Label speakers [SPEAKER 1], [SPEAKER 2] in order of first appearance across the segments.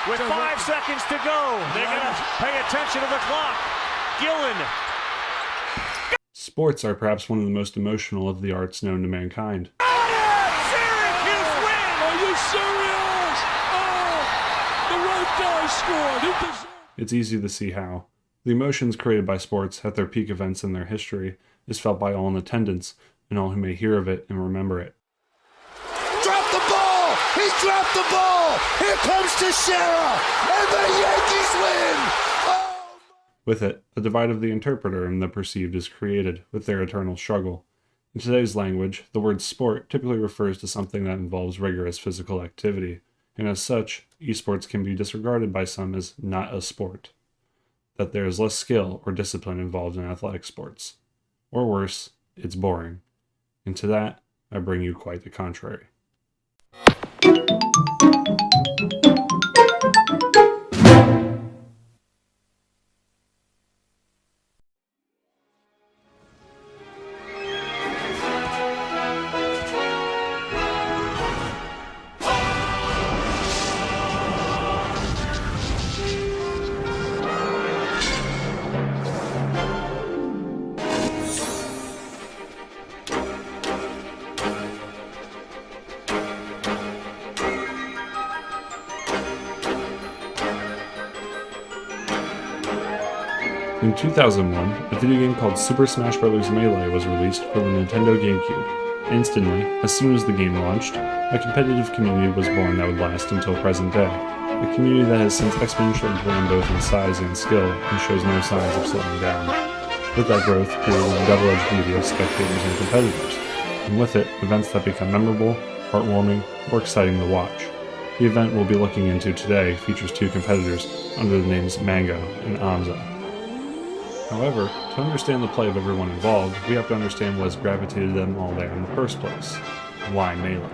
[SPEAKER 1] with 5 seconds to go. They're going to pay attention to the clock. Gillen.
[SPEAKER 2] Sports are perhaps one of the most emotional of the arts known to mankind.
[SPEAKER 1] Syracuse win!
[SPEAKER 3] Are you serious? Oh, the right guy scored.
[SPEAKER 2] It's easy to see how. The emotions created by sports at their peak events in their history is felt by all in attendance and all who may hear of it and remember it.
[SPEAKER 4] Drop the ball! He dropped the ball! Here comes Teixeira! And the Yankees win! Oh!
[SPEAKER 2] With it, a divide of the interpreter and the perceived is created with their eternal struggle. In today's language, the word sport typically refers to something that involves rigorous physical activity, and as such, esports can be disregarded by some as not a sport. That there is less skill or discipline involved in athletic sports. Or worse, it's boring. And to that, I bring you quite the contrary. In 2001, a video game called Super Smash Bros. Melee was released for the Nintendo GameCube. Instantly, as soon as the game launched, a competitive community was born that would last until present day. A community that has since exponentially grown both in size and skill and shows no signs of slowing down. With that growth grew the double-edged beauty of spectators and competitors, and with it, events that become memorable, heartwarming, or exciting to watch. The event we'll be looking into today features 2 competitors under the names Mango and aMSa. However, to understand the play of everyone involved, we have to understand what has gravitated them all there in the first place. Why Melee?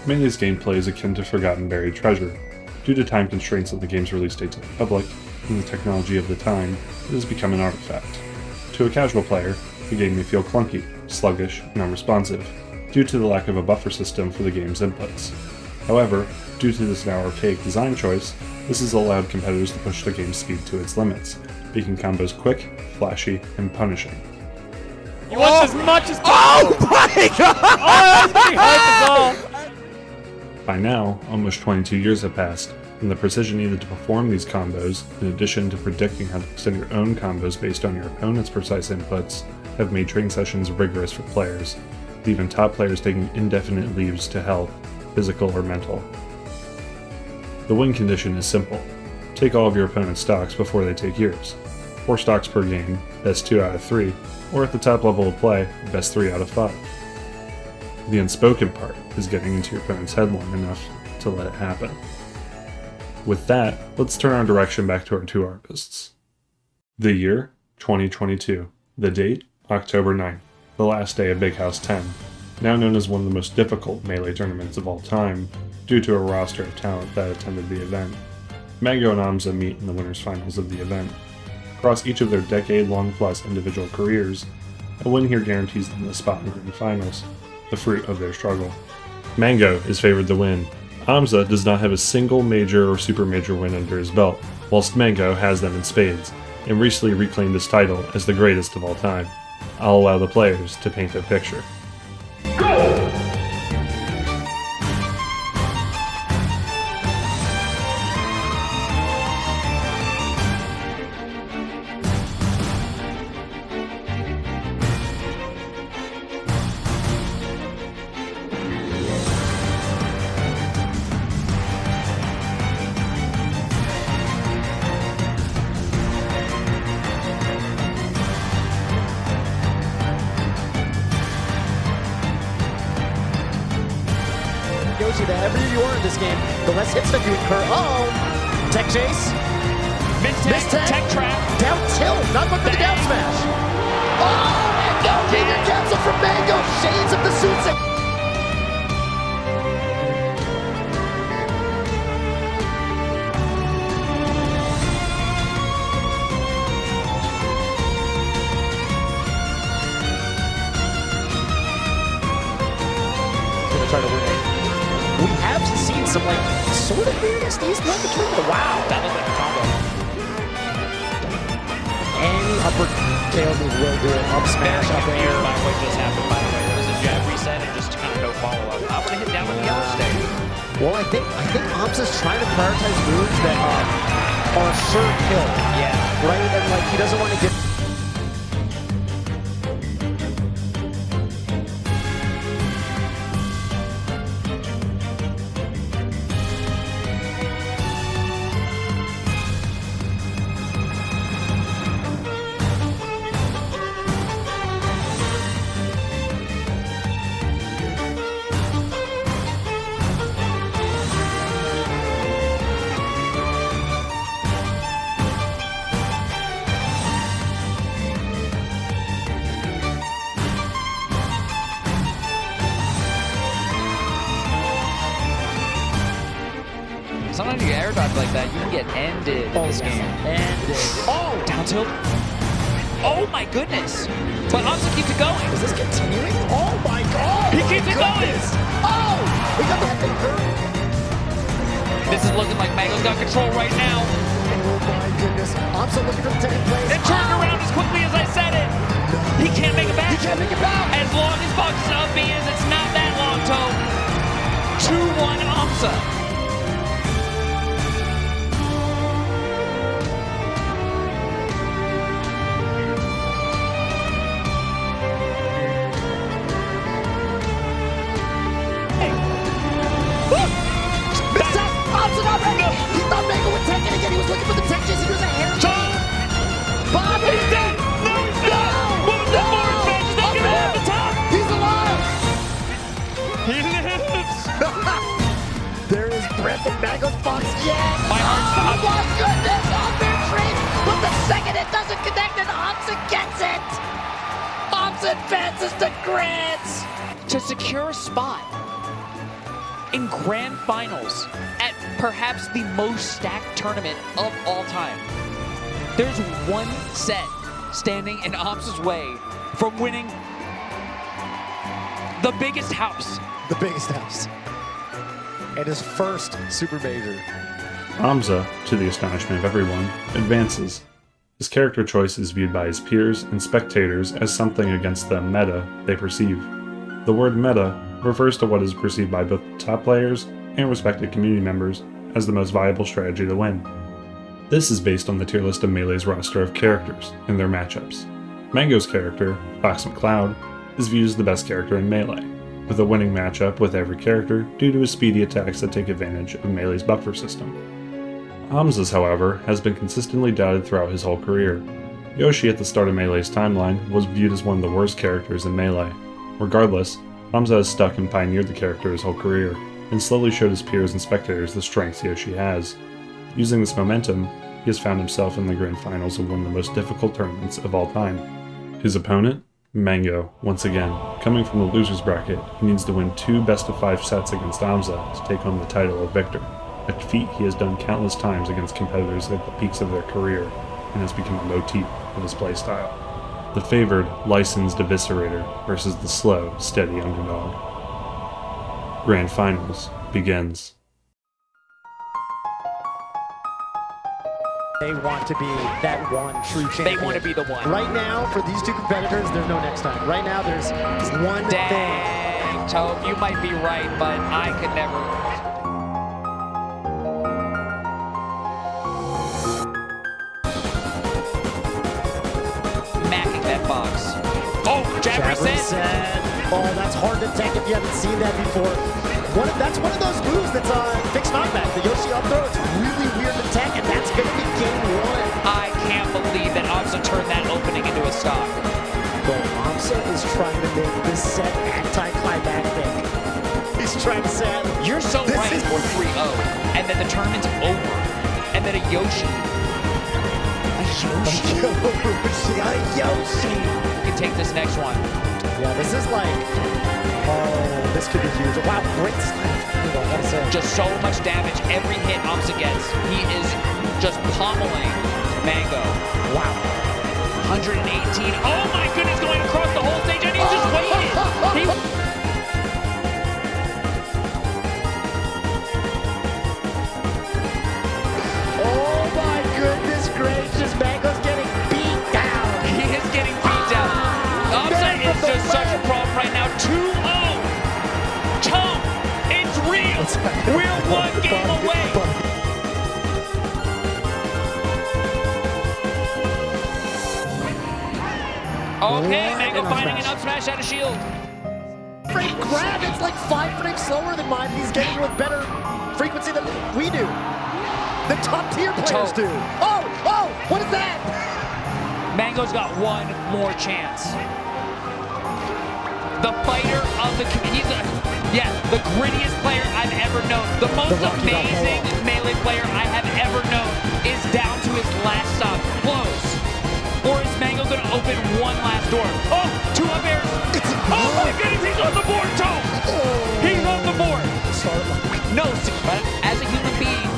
[SPEAKER 2] Melee's gameplay is akin to forgotten buried treasure. Due to time constraints of the game's release date to the public, and the technology of the time, it has become an artifact. To a casual player, the game may feel clunky, sluggish, and unresponsive, due to the lack of a buffer system for the game's inputs. However, due to this now archaic design choice, this has allowed competitors to push the game's speed to its limits, making combos quick, flashy, and punishing.
[SPEAKER 1] He wants as much as
[SPEAKER 4] Oh my god!
[SPEAKER 1] Oh, that's behind the ball!
[SPEAKER 2] By now, almost 22 years have passed, and the precision needed to perform these combos, in addition to predicting how to extend your own combos based on your opponent's precise inputs, have made training sessions rigorous for players, with even top players taking indefinite leaves to health, physical or mental. The win condition is simple. Take all of your opponent's stocks before they take yours. 4 stocks per game, best 2 out of 3, or at the top level of play, best 3 out of 5. The unspoken part is getting into your opponent's head long enough to let it happen. With that, let's turn our direction back to our 2 artists. The year, 2022. The date, October 9th, the last day of Big House 10, now known as one of the most difficult Melee tournaments of all time, due to a roster of talent that attended the event. Mango and aMSa meet in the winners' finals of the event. Across each of their decade-long plus individual careers, a win here guarantees them a spot in the grand finals, the fruit of their struggle. Mango is favored to win. aMSa does not have a single major or super major win under his belt, whilst Mango has them in spades, and recently reclaimed his title as the greatest of all time. I'll allow the players to paint their picture.
[SPEAKER 5] Yoshi, the heavier you are in this game, the less hits that you incur. Oh! Tech chase. Miss tech trap. Down tilt. Not good for the down smash. Oh! And no Junior cancel from Mango. Shades of the suits. some like sort of weirdness these one between the wow.
[SPEAKER 6] That looked like a combo.
[SPEAKER 5] Any upper tail move will do it. Up smash up
[SPEAKER 6] Confused
[SPEAKER 5] air.
[SPEAKER 6] by what just happened, by the way. There was a jab reset and just kind of no follow-up. I'm going to hit down with the yellow stick.
[SPEAKER 5] Well, I think aMSa's trying to prioritize moves that are sure kill.
[SPEAKER 6] Yeah.
[SPEAKER 5] Right? And like he doesn't want to get.
[SPEAKER 6] Sometimes you get air dodge like that, you can get ended in this game.
[SPEAKER 5] Ended.
[SPEAKER 6] Oh, down tilt. Oh my goodness. But aMSa keeps it going.
[SPEAKER 5] Is this continuing? Oh my god!
[SPEAKER 6] He keeps it going.
[SPEAKER 5] Oh! He got that thing hurt.
[SPEAKER 6] This is looking like Mango's got control right now.
[SPEAKER 5] Oh my goodness. aMSa looking for the second place.
[SPEAKER 6] It turned around as quickly as I said it. He can't make it back.
[SPEAKER 5] He can't make it back.
[SPEAKER 6] As long as Fox's up is, it's not that long, Toe. 2-1 aMSa.
[SPEAKER 5] He thought Mango would take it again. He was looking for the tech chase. He was a hair chain. Bobby!
[SPEAKER 6] He's dead! No, he's not! One of the forward smashes that get him off the top!
[SPEAKER 5] He's alive!
[SPEAKER 6] He lives!
[SPEAKER 5] There is breath in Mango's Fox. Yes!
[SPEAKER 6] My heart stopped.
[SPEAKER 5] Oh my goodness! Unfair trade! But the second it doesn't connect, and aMSa gets it! aMSa advances to Grands!
[SPEAKER 6] To secure a spot in grand finals at perhaps the most stacked tournament of all time. There's one set standing in aMSa's way from winning the biggest house.
[SPEAKER 5] The biggest house. And his first super major.
[SPEAKER 2] aMSa, to the astonishment of everyone, advances. His character choice is viewed by his peers and spectators as something against the meta they perceive. The word meta refers to what is perceived by both top players and respected community members as the most viable strategy to win. This is based on the tier list of Melee's roster of characters and their matchups. Mango's character, Fox McCloud, is viewed as the best character in Melee, with a winning matchup with every character due to his speedy attacks that take advantage of Melee's buffer system. aMSa's, however, has been consistently doubted throughout his whole career. Yoshi at the start of Melee's timeline was viewed as one of the worst characters in Melee. Regardless, aMSa has stuck and pioneered the character his whole career, and slowly showed his peers and spectators the strengths Yoshi has. Using this momentum, he has found himself in the grand finals of one of the most difficult tournaments of all time. His opponent? Mango, once again. Coming from the loser's bracket, he needs to win 2 best-of-5 sets against aMSa to take home the title of victor, a feat he has done countless times against competitors at the peaks of their career, and has become a motif of his playstyle. The favored, licensed eviscerator versus the slow, steady underdog. Grand Finals begins.
[SPEAKER 5] They want to be that one true champion.
[SPEAKER 6] They want to be the one.
[SPEAKER 5] Right now, for these two competitors, there's no next time. Right now, there's one thing.
[SPEAKER 6] Dang, Tobe, you might be right, but I could never. Macking that box. Oh, jab reset.
[SPEAKER 5] Oh, that's hard to tech if you haven't seen that before. That's one of those moves that's fixed knockback. The Yoshi up throw, it's really weird to tech, and that's going to be game 1.
[SPEAKER 6] I can't believe that aMSa turned that opening into a stock.
[SPEAKER 5] But aMSa is trying to make this set anticlimactic. He's trying to say,
[SPEAKER 6] You're so
[SPEAKER 5] This
[SPEAKER 6] right
[SPEAKER 5] is-
[SPEAKER 6] for 3-0, and then the tournament's over, and then a Yoshi. A Yoshi can take this next one.
[SPEAKER 5] yeah, this is like, oh, this could be huge. Wow, great stuff. Gotta say.
[SPEAKER 6] Just so much damage every hit aMSa gets. He is just pummeling Mango.
[SPEAKER 5] Wow.
[SPEAKER 6] 118. Oh my goodness, going across the whole stage, and he just waited. Okay, Mango finding an up smash out of shield.
[SPEAKER 5] Frame grab, it's like 5 frames slower than mine. He's getting with better frequency than we do. The top tier players do. Oh, what is that?
[SPEAKER 6] Mango's got one more chance. The fighter of the the grittiest player I've ever known. The most amazing melee player I have ever known is down to his last stock. Close. Or is Mango gonna open one last door? Oh, 2 up airs. Oh my goodness, he's on the board, Tone! He's on the board. No, but as a human being,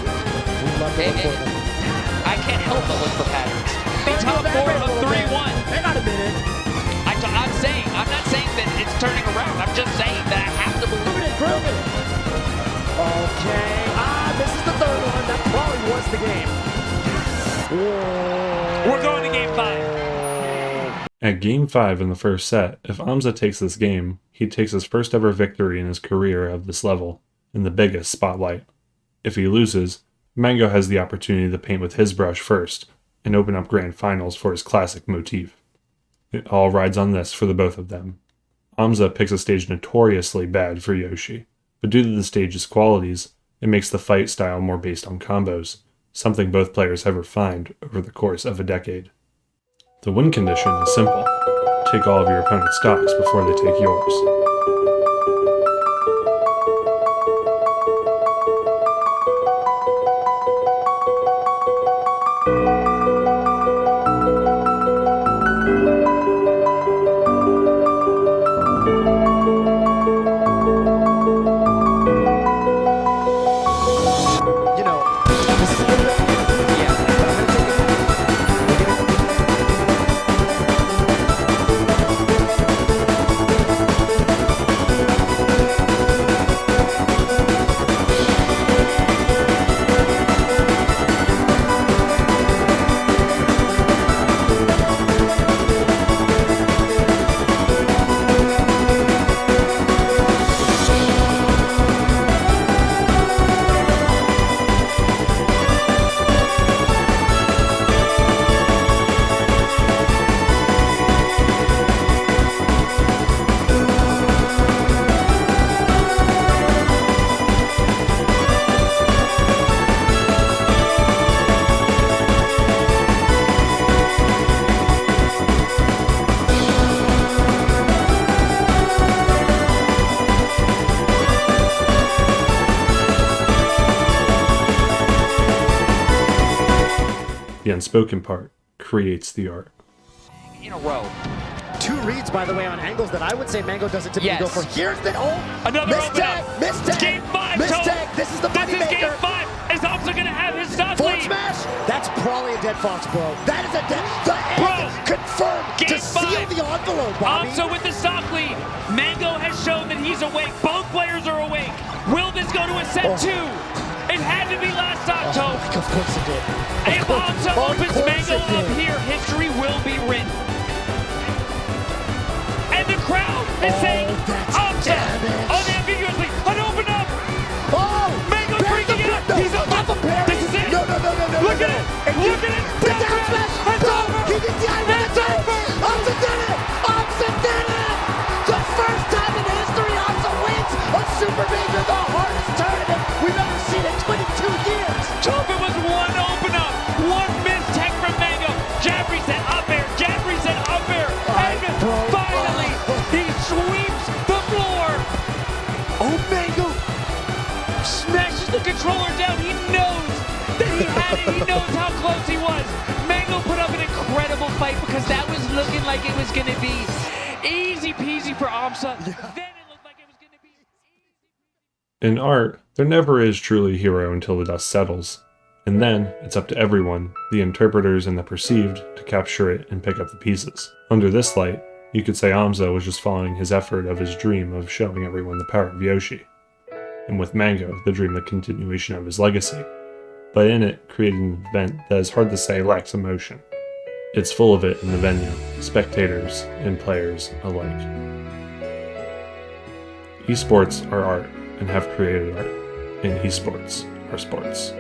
[SPEAKER 6] I can't help but look for patterns. The top 4 of 3-1.
[SPEAKER 5] Hang on a minute.
[SPEAKER 6] I'm not saying that it's turning around. I'm just saying that I have to believe it.
[SPEAKER 5] Prove it. Okay. This is the 3rd one. That probably was the game. Whoa.
[SPEAKER 6] We're going to game 5.
[SPEAKER 2] At game 5 in the first set, if aMSa takes this game, he takes his first ever victory in his career of this level, in the biggest spotlight. If he loses, Mango has the opportunity to paint with his brush first, and open up grand finals for his classic motif. It all rides on this for the both of them. aMSa picks a stage notoriously bad for Yoshi, but due to the stage's qualities, it makes the fight style more based on combos, something both players have refined over the course of a decade. The win condition is simple. Take all of your opponent's stocks before they take yours. The unspoken part creates the art.
[SPEAKER 6] In a row.
[SPEAKER 5] 2 reads, by the way, on angles that I would say Mango doesn't typically go for. Here's the
[SPEAKER 6] another
[SPEAKER 5] mistake.
[SPEAKER 6] Game 5.
[SPEAKER 5] Mistake. This is the money maker.
[SPEAKER 6] This is game 5. Is aMSa gonna have his stock
[SPEAKER 5] Forward
[SPEAKER 6] lead?
[SPEAKER 5] smash. That's probably a dead fox, bro. That is a dead. The end confirmed to seal the envelope, Bobby.
[SPEAKER 6] aMSa with the stock lead. Mango has shown that he's awake. Both players are awake. Will this go to a set 2? It had to be last October.
[SPEAKER 5] Of course it did.
[SPEAKER 6] If aMSa opens Mango up here, history will be written. And the crowd is saying, aMSa, unambiguously, open up. Mango's freaking out. He's up. This is it.
[SPEAKER 5] No.
[SPEAKER 6] Look at it. Look at it.
[SPEAKER 5] The down smash.
[SPEAKER 6] It's over.
[SPEAKER 5] He did the eye with the aMSa did it. aMSa did it. The first time in history aMSa wins a Super Major, the hardest tournament we've ever seen in 22 years.
[SPEAKER 6] It was one open up, one missed tech from Mango. Jab reset up air, and finally he sweeps the floor. Oh, Mango smashes the controller down. He knows that he had it. He knows how close he was. Mango put up an incredible fight because that was looking like it was going to be easy peasy for aMSa. Then it looked like it was going to be easy.
[SPEAKER 2] In art, there never is truly a hero until the dust settles. And then, it's up to everyone, the interpreters and the perceived, to capture it and pick up the pieces. Under this light, you could say aMSa was just following his effort of his dream of showing everyone the power of Yoshi. And with Mango, the dream the continuation of his legacy. But in it, created an event that is hard to say lacks emotion. It's full of it in the venue, spectators and players alike. Esports are art, and have created art, and esports are sports.